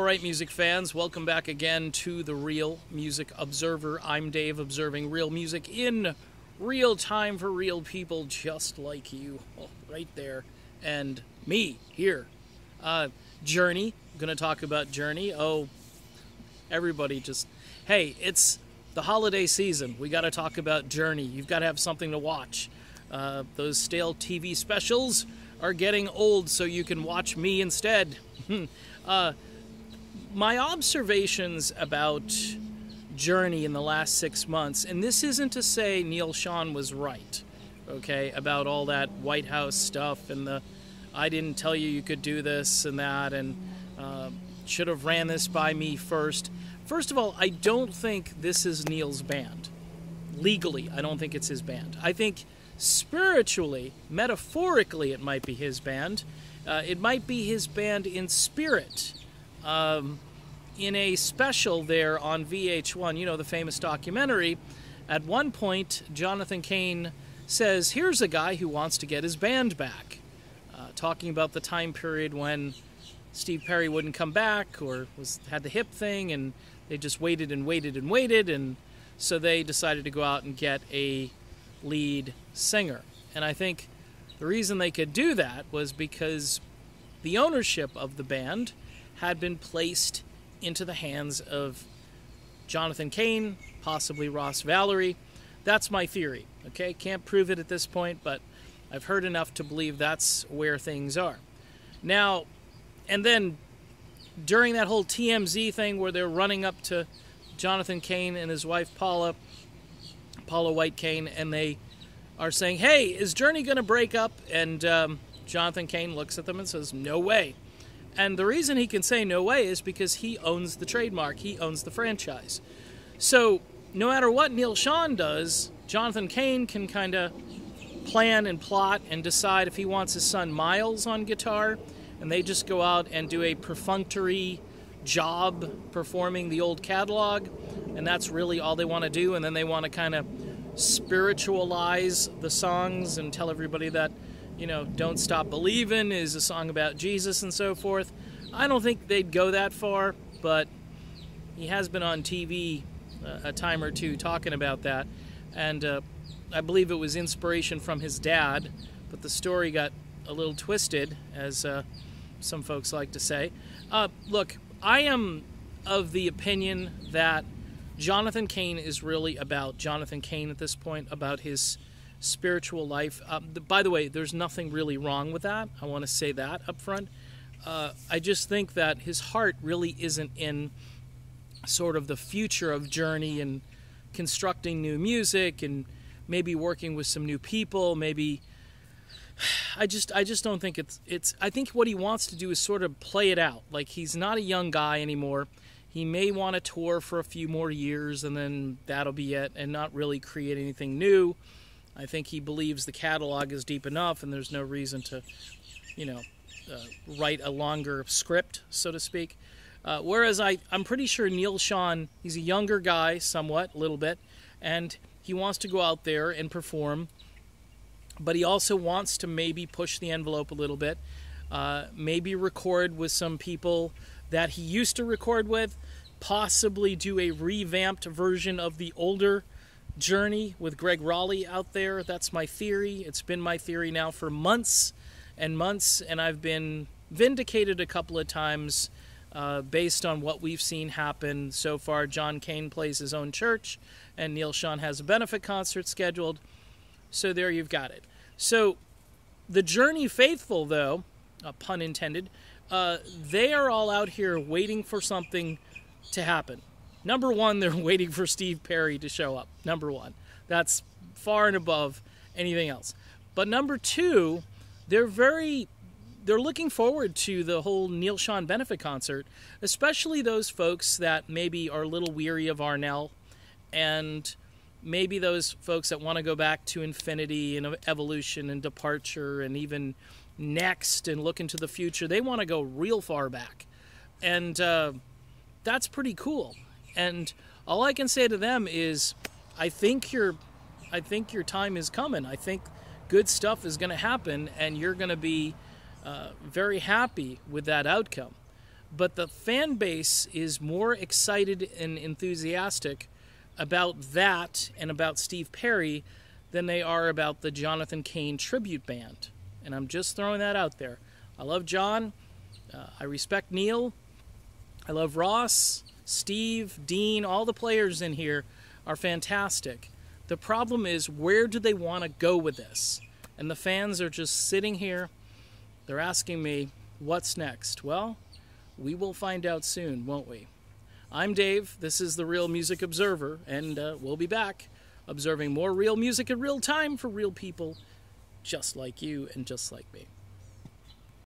right, music fans, welcome back again to the Real Music Observer. I'm Dave, observing real music in real time for real people just like you. Oh, right there. And me, here. Journey. I'm going to talk about Journey. Oh, everybody just... Hey, it's the holiday season. We got to talk about Journey. You've got to have something to watch. Those stale TV specials are getting old, so you can watch me instead. My observations about Journey in the last 6 months, and this isn't to say Neal Schon was right, okay, about all that White House stuff and the I didn't tell you you could do this and that, and should have ran this by me first. First of all, I don't think this is Neal's band. Legally, I don't think it's his band. I think spiritually, metaphorically, it might be his band. It might be his band in spirit. In a special there on VH1, you know, the famous documentary, at one point, Jonathan Cain says, here's a guy who wants to get his band back. Talking about the time period when Steve Perry wouldn't come back or had the hip thing, and they just waited and waited and waited, and so they decided to go out and get a lead singer. And I think the reason they could do that was because the ownership of the band had been placed into the hands of Jonathan Cain, possibly Ross Valory. That's my theory, okay? Can't prove it at this point, but I've heard enough to believe that's where things are. Now, and then during that whole TMZ thing where they're running up to Jonathan Cain and his wife Paula White Cain, and they are saying, hey, is Journey going to break up? And Jonathan Cain looks at them and says, no way. And the reason he can say no way is because he owns the trademark. He owns the franchise. So no matter what Neal Schon does, Jonathan Cain can kind of plan and plot and decide if he wants his son Miles on guitar, and they just go out and do a perfunctory job performing the old catalog, and that's really all they want to do. And then they want to kind of spiritualize the songs and tell everybody that, you know, Don't Stop Believin' is a song about Jesus and so forth. I don't think they'd go that far, but he has been on TV a time or two talking about that. And I believe it was inspiration from his dad, but the story got a little twisted, as some folks like to say. Look, I am of the opinion that Jonathan Cain is really about Jonathan Cain at this point, about his spiritual life. By the way, there's nothing really wrong with that. I want to say that up front. I just think that his heart really isn't in sort of the future of Journey and constructing new music and maybe working with some new people. Maybe I just don't think it's. I think what he wants to do is sort of play it out. Like, he's not a young guy anymore. He may want to tour for a few more years, and then that'll be it, and not really create anything new. I think he believes the catalog is deep enough, and there's no reason to, you know, write a longer script, so to speak. Whereas I'm pretty sure Neal Schon, he's a younger guy, somewhat, a little bit, and he wants to go out there and perform, but he also wants to maybe push the envelope a little bit, maybe record with some people that he used to record with, possibly do a revamped version of the older Journey with Greg Raleigh out there. That's my theory. It's been my theory now for months and months, and I've been vindicated a couple of times based on what we've seen happen so far. John Cain plays his own church, and Neal Schon has a benefit concert scheduled. So there you've got it. So the Journey faithful, though, pun intended, they are all out here waiting for something to happen. Number one, they're waiting for Steve Perry to show up. Number one. That's far and above anything else. But number two, they're looking forward to the whole Neal Schon benefit concert, especially those folks that maybe are a little weary of Arnel, and maybe those folks that want to go back to Infinity and Evolution and Departure and even Next and look into the future. They want to go real far back. And that's pretty cool. And all I can say to them is, I think your time is coming. I think good stuff is going to happen, and you're going to be very happy with that outcome. But the fan base is more excited and enthusiastic about that and about Steve Perry than they are about the Jonathan Cain tribute band. And I'm just throwing that out there. I love John. I respect Neil. I love Ross, Steve, Dean. All the players in here are fantastic. The problem is, where do they want to go with this? And the fans are just sitting here. They're asking me, what's next? Well, we will find out soon, won't we? I'm Dave. This is the Real Music Observer, and we'll be back observing more real music in real time for real people just like you and just like me.